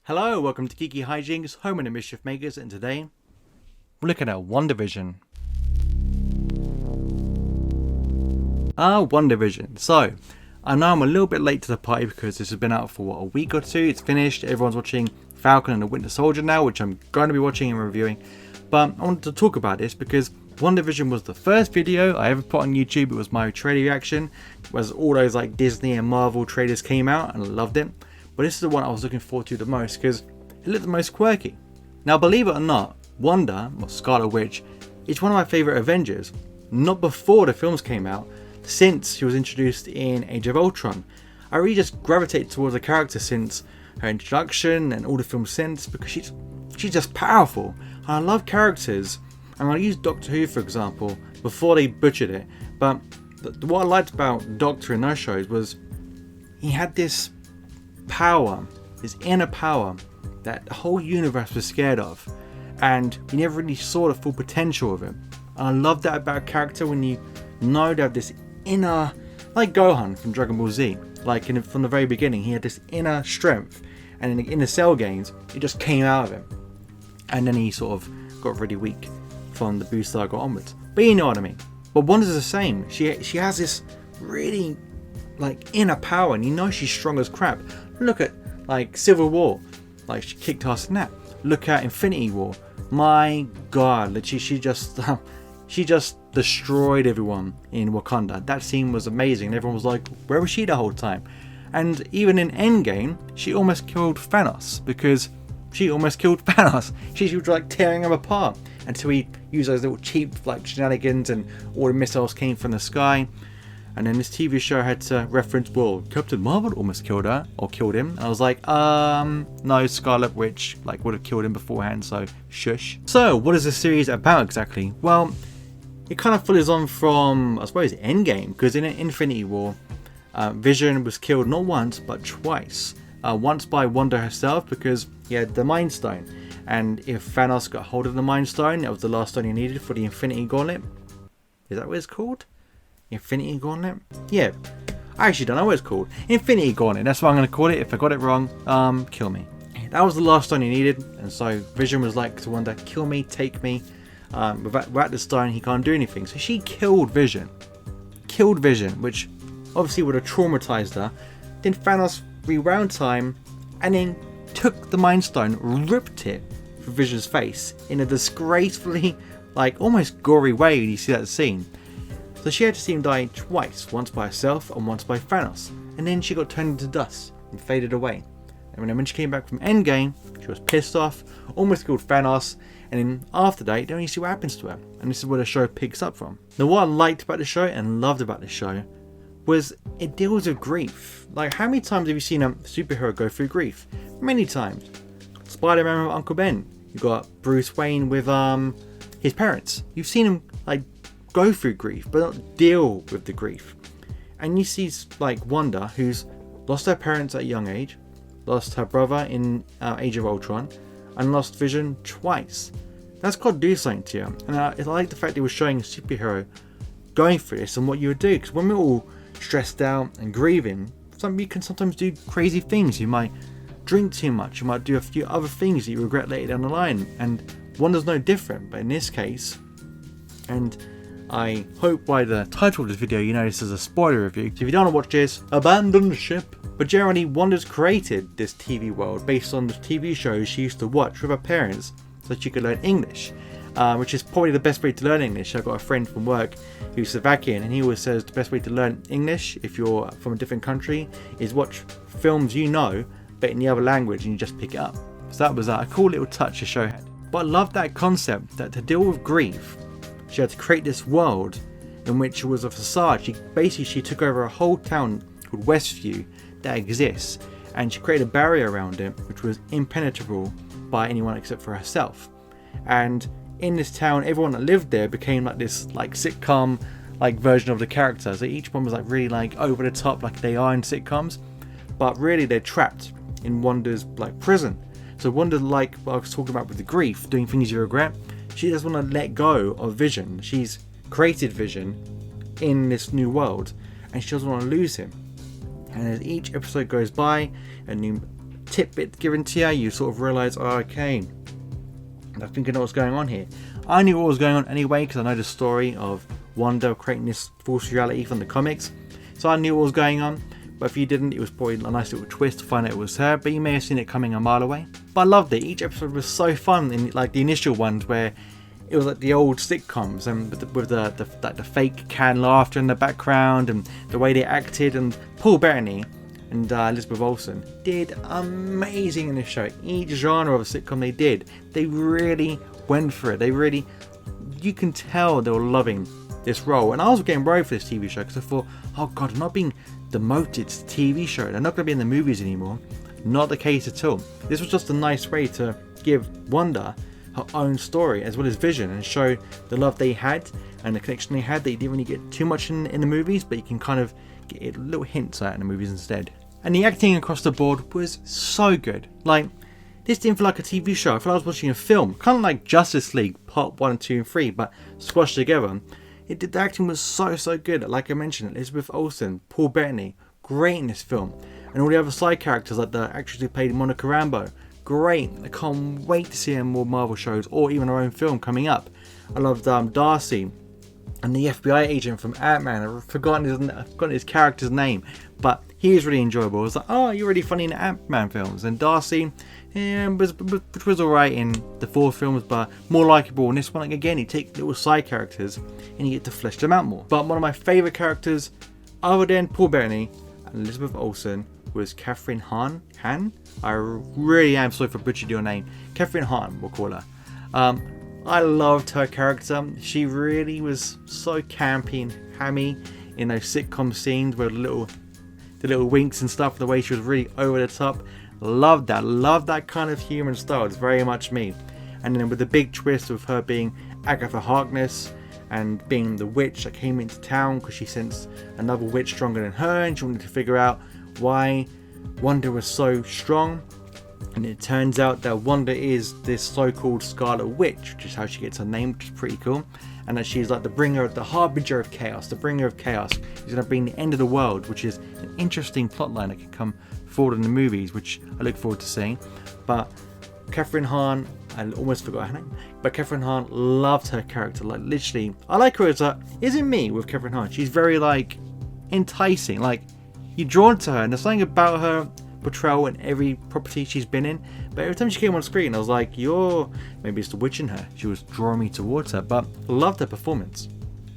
Hello, welcome to Geeky Hijinks, home of the Mischief Makers, and today we're looking at WandaVision. WandaVision. So, I know I'm a little bit late to the party because this has been out for a week or two. It's finished. Everyone's watching Falcon and the Winter Soldier now, which I'm going to be watching and reviewing. But I wanted to talk about this because WandaVision was the first video I ever put on YouTube. It was my trailer reaction, whereas all those like Disney and Marvel trailers came out, and I loved it. But this is the one I was looking forward to the most because it looked the most quirky. Now, believe it or not, Wanda, or Scarlet Witch, is one of my favourite Avengers. Not before the films came out, since she was introduced in Age of Ultron. I really just gravitated towards the character since her introduction and all the films since, because she's just powerful. And I love characters. And I use Doctor Who for example, before they butchered it. But what I liked about Doctor in those shows was he had this power, his inner power that the whole universe was scared of, and you never really saw the full potential of him. And I love that about a character when you know they have this inner, like Gohan from Dragon Ball Z, like from the very beginning he had this inner strength, and in the Cell games it just came out of him, and then he sort of got really weak from the Boo Saga onwards. But you know what I mean. But Wanda's the same. She has this really like inner power, and you know she's strong as crap. Look at like Civil War, like she kicked ass in that. Look at Infinity War. My God, she just destroyed everyone in Wakanda. That scene was amazing. Everyone was like, where was she the whole time? And even in Endgame, she almost killed Thanos, because she almost killed Thanos. She was like tearing him apart until he used those little cheap like shenanigans and all the missiles came from the sky. And then this TV show had to reference, well, Captain Marvel almost killed her, or killed him. And I was like, no, Scarlet Witch like would have killed him beforehand, so shush. So, what is the series about exactly? Well, it kind of follows on from, I suppose, Endgame, because in Infinity War, Vision was killed not once, but twice. Once by Wanda herself, because he had the Mind Stone. And if Thanos got hold of the Mind Stone, that was the last stone he needed for the Infinity Gauntlet. Is that what it's called? Infinity Gauntlet? Yeah, I actually don't know what it's called. Infinity Gauntlet, that's what I'm going to call it. If I got it wrong, kill me. That was the last stone he needed, and so Vision was like to Wanda, kill me, take me. Without the stone, he can't do anything. So she killed Vision. Which obviously would have traumatized her. Then Thanos rewound time, and then took the Mind Stone, ripped it from Vision's face in a disgracefully, like almost gory way when you see that scene. So she had to see him die twice, once by herself and once by Thanos. And then she got turned into dust and faded away. And then when she came back from Endgame, she was pissed off, almost killed Thanos, and then after that, you don't really see what happens to her. And this is where the show picks up from. Now, what I liked about the show and loved about the show was it deals with grief. Like, how many times have you seen a superhero go through grief? Many times. Spider-Man with Uncle Ben. You got Bruce Wayne with his parents. You've seen him like go through grief, but not deal with the grief. And you see like Wanda, who's lost her parents at a young age, lost her brother in Age of Ultron, and lost Vision twice. That's got to do something to you. And I like the fact it was showing a superhero going through this and what you would do. Because when we're all stressed out and grieving, you can sometimes do crazy things. You might drink too much. You might do a few other things that you regret later down the line. And Wanda's no different. But in this case, and I hope by the title of this video you know this is a spoiler review. So if you don't want to watch this, abandon ship. But generally, Wanda's created this TV world based on the TV shows she used to watch with her parents so that she could learn English. Which is probably the best way to learn English. I've got a friend from work who's Slovakian, and he always says the best way to learn English if you're from a different country is watch films you know, but in the other language, and you just pick it up. So that was a cool little touch the show had. But I love that concept, that to deal with grief, she had to create this world in which it was a facade. She took over a whole town called Westview that exists, and she created a barrier around it which was impenetrable by anyone except for herself. And in this town, everyone that lived there became like this like sitcom like version of the character. So each one was like really like over the top, like they are in sitcoms, but really they're trapped in Wanda's like prison. So Wanda, like what I was talking about with the grief, doing things you regret, she doesn't want to let go of Vision. She's created Vision in this new world, and she doesn't want to lose him. And as each episode goes by, a new tidbit given to you, you sort of realise, oh, okay, I think I know what's going on here. I knew what was going on anyway because I know the story of Wanda creating this false reality from the comics, so I knew what was going on. But if you didn't, it was probably a nice little twist to find out it was her, but you may have seen it coming a mile away. But I loved it. Each episode was so fun, in like the initial ones where it was like the old sitcoms and with the fake canned laughter in the background and the way they acted, and Paul Bettany and Elizabeth Olsen did amazing in this show. Each genre of a sitcom they really went for it. You can tell they were loving this role. And I was getting worried for this TV show because I thought, oh god, I'm not being demoted to TV show. They're not going to be in the movies anymore. Not the case at all. This was just a nice way to give Wanda her own story as well as Vision and show the love they had and the connection they had that you didn't really get too much in the movies, but you can kind of get little hints at in the movies instead. And the acting across the board was so good. Like, this didn't feel like a TV show. I felt I was watching a film, kind of like Justice League Part 1, 2 and 3, but squashed together. The acting was so good. Like I mentioned, Elizabeth Olsen, Paul Bettany, great in this film. And all the other side characters, like the actress who played Monica Rambeau, great. I can't wait to see her in more Marvel shows or even her own film coming up. I loved Darcy and the FBI agent from Ant-Man. I've forgotten his character's name, but he is really enjoyable. I was like, oh, you're really funny in the Ant-Man films. And Darcy, which was alright in the 4 films, but more likeable in this one. Like, again, you take little side characters and you get to flesh them out more. But one of my favourite characters, other than Paul Bettany and Elizabeth Olsen, was Catherine Hahn. I really am sorry for butchering your name. Catherine Hahn, we'll call her. I loved her character. She really was so campy and hammy in those sitcom scenes where the little winks and stuff, the way she was really over the top. Loved that kind of human style. It's very much me. And then with the big twist of her being Agatha Harkness and being the witch that came into town because she sensed another witch stronger than her, and she wanted to figure out why Wanda was so strong. And it turns out that Wanda is this so-called Scarlet Witch, which is how she gets her name, which is pretty cool. And that she's like the harbinger of chaos, the bringer of chaos. She's going to bring the end of the world, which is an interesting plotline that can come forward in the movies, which I look forward to seeing. But Catherine Hahn, I almost forgot her name, but Catherine Hahn, loved her character. Like, literally, I like her as isn't me with Catherine Hahn. She's very like enticing. Like, you're drawn to her, and there's something about her portrayal in every property she's been in. But every time she came on screen, I was like, maybe it's the witch in her. She was drawing me towards her. But I loved her performance.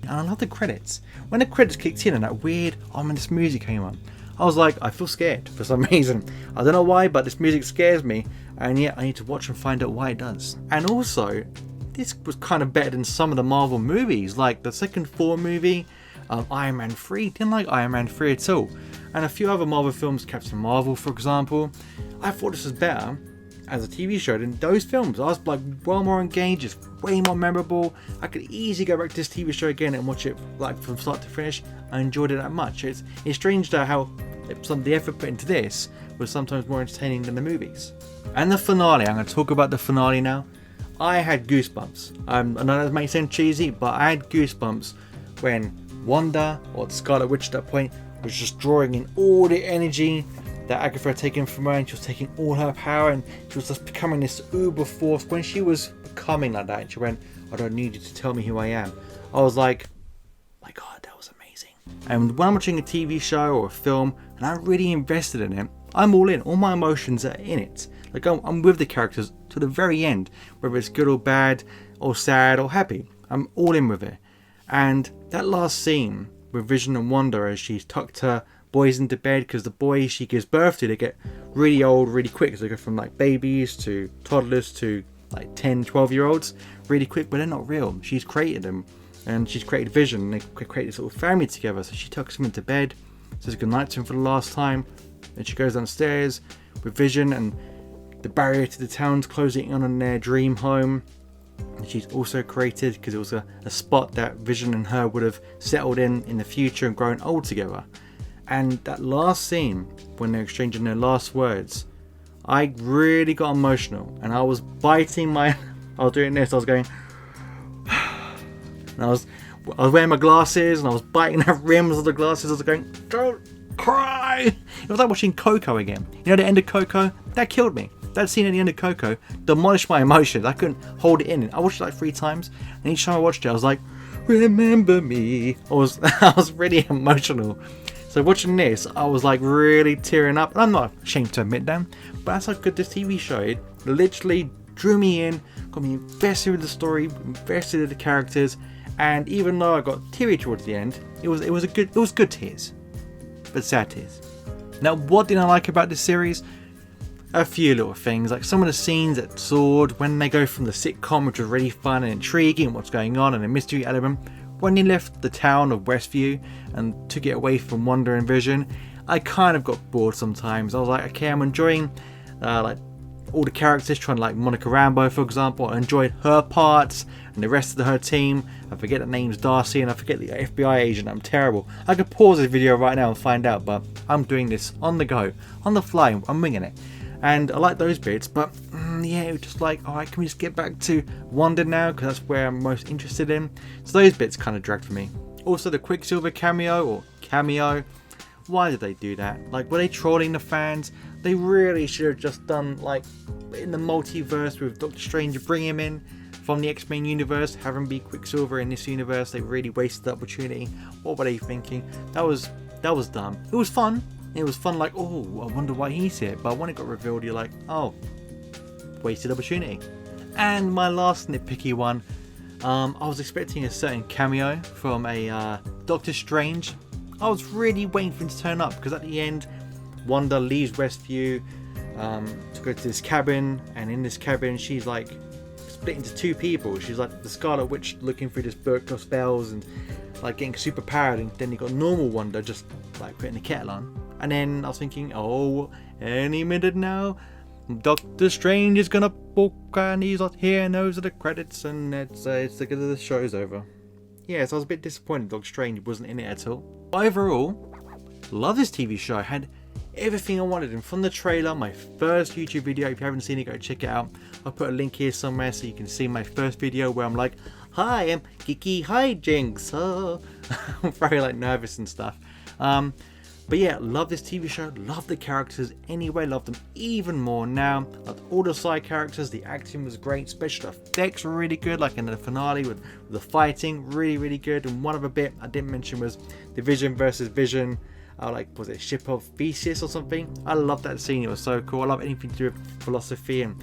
And I love the credits. When the credits kicked in and that weird ominous music came on, I was like, I feel scared for some reason. I don't know why, but this music scares me. And yet I need to watch and find out why it does. And also, this was kind of better than some of the Marvel movies. Like the second Thor movie, Iron Man 3. Didn't like Iron Man 3 at all. And a few other Marvel films, Captain Marvel for example. I thought this was better as a TV show than those films. I was like well more engaged, it's way more memorable. I could easily go back to this TV show again and watch it like from start to finish. I enjoyed it that much. It's strange to how some of the effort put into this was sometimes more entertaining than the movies. And the finale, I'm going to talk about the finale now. I had goosebumps. I know that may sound cheesy, but I had goosebumps when Wanda, or the Scarlet Witch at that point, was just drawing in all the energy that Agatha had taken from her, and she was taking all her power, and she was just becoming this uber force. When she was becoming like that, and she went, I don't need you to tell me who I am. I was like, my god, that was amazing. And when I'm watching a TV show or a film, and I'm really invested in it, I'm all in. All my emotions are in it. Like I'm with the characters to the very end, whether it's good or bad, or sad or happy. I'm all in with it. And that last scene with Vision and Wanda as she's tucked her boys into bed, because the boys she gives birth to, they get really old really quick. So they go from like babies to toddlers to like 10, 12-year-olds really quick, but they're not real. She's created them, and she's created Vision, and they create this little family together. So she tucks him into bed, says goodnight to him for the last time, and she goes downstairs with Vision, and the barrier to the town's closing in on their dream home. And she's also created, because it was a spot that Vision and her would have settled in the future and grown old together. And that last scene, when they're exchanging their last words, I really got emotional, and I was biting I was doing this, I was going, and I was wearing my glasses, and I was biting the rims of the glasses. I was going, don't cry. It was like watching Coco again. You know the end of Coco? That killed me. That scene at the end of Coco demolished my emotions. I couldn't hold it in. I watched it like 3 times, and each time I watched it, I was like, remember me. I was really emotional. So watching this, I was like really tearing up. And I'm not ashamed to admit that, but that's how good this TV show. It literally drew me in, got me invested with the story, invested in the characters, and even though I got teary towards the end, it was good tears, but sad tears. Now, what did I like about this series? A few little things, like some of the scenes at Sword, when they go from the sitcom, which was really fun and intriguing, what's going on, and a mystery element. When they left the town of Westview and took it away from Wanda and Vision, I kind of got bored sometimes. I was like, okay, I'm enjoying like all the characters, trying to like Monica Rambeau, for example. I enjoyed her parts and the rest of her team. I forget the name's Darcy and I forget the FBI agent. I'm terrible. I could pause this video right now and find out, but I'm doing this on the go, on the fly. I'm winging it. And I like those bits, but yeah, it was just like, alright, can we just get back to Wanda now? Because that's where I'm most interested in. So those bits kind of dragged for me. Also, the Quicksilver cameo, why did they do that? Like, were they trolling the fans? They really should have just done, like, in the multiverse with Doctor Strange, bring him in from the X-Men universe, have him be Quicksilver in this universe. They really wasted the opportunity. What were they thinking? That was dumb. It was fun. It was fun, like, oh, I wonder why he's here. But when it got revealed, you're like, oh, wasted opportunity. And my last nitpicky one, I was expecting a certain cameo from a Doctor Strange. I was really waiting for him to turn up, because at the end, Wanda leaves Westview to go to this cabin, and in this cabin, she's like split into 2 people. She's like the Scarlet Witch looking through this book of spells and like getting super powered, and then you got normal Wanda just like putting the kettle on. And then I was thinking, oh, any minute now, Doctor Strange is gonna book and he's not here, and those are the credits, and the show's over. Yeah, so I was a bit disappointed Doctor Strange wasn't in it at all. But overall, love this TV show. I had everything I wanted, and from the trailer, my first YouTube video, if you haven't seen it, go check it out. I'll put a link here somewhere so you can see my first video where I'm like, hi, I'm Geeky Hijinks. I'm very like nervous and stuff. But yeah, love this TV show, love the characters anyway, love them even more now. Loved all the side characters, the acting was great, special effects were really good, like in the finale with the fighting, really good. And one other bit I didn't mention was the Vision versus Vision, like, was it Ship of Theseus or something? I love that scene, it was so cool. I love anything to do with philosophy, and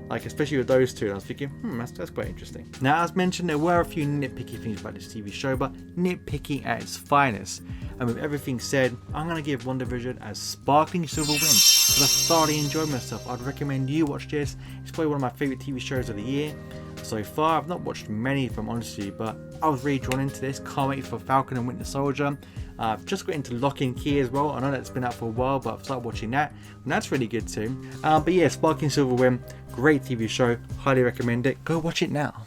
like especially with those two, and I was thinking, that's quite interesting. Now, as mentioned, there were a few nitpicky things about this TV show, but nitpicky at its finest. And with everything said, I'm going to give WandaVision a sparkling silver win, because I thoroughly enjoyed myself. I'd recommend you watch this. It's probably one of my favourite TV shows of the year so far. I've not watched many, if I'm honest with you, but I was really drawn into this. Can't wait for Falcon and Winter Soldier. I've just got into Lock and Key as well. I know that's been out for a while, but I've started watching that, and that's really good too. But yeah, Sparking Silver Win, great TV show, highly recommend it. Go watch it now.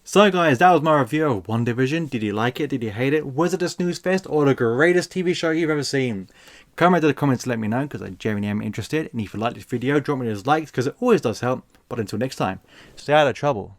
So guys, that was my review of WandaVision. Did you like it? Did you hate it? Was it a snooze fest or the greatest TV show you've ever seen? Comment in the comments to let me know, because I genuinely am interested. And if you like this video, drop me those likes, because it always does help. But until next time, stay out of trouble.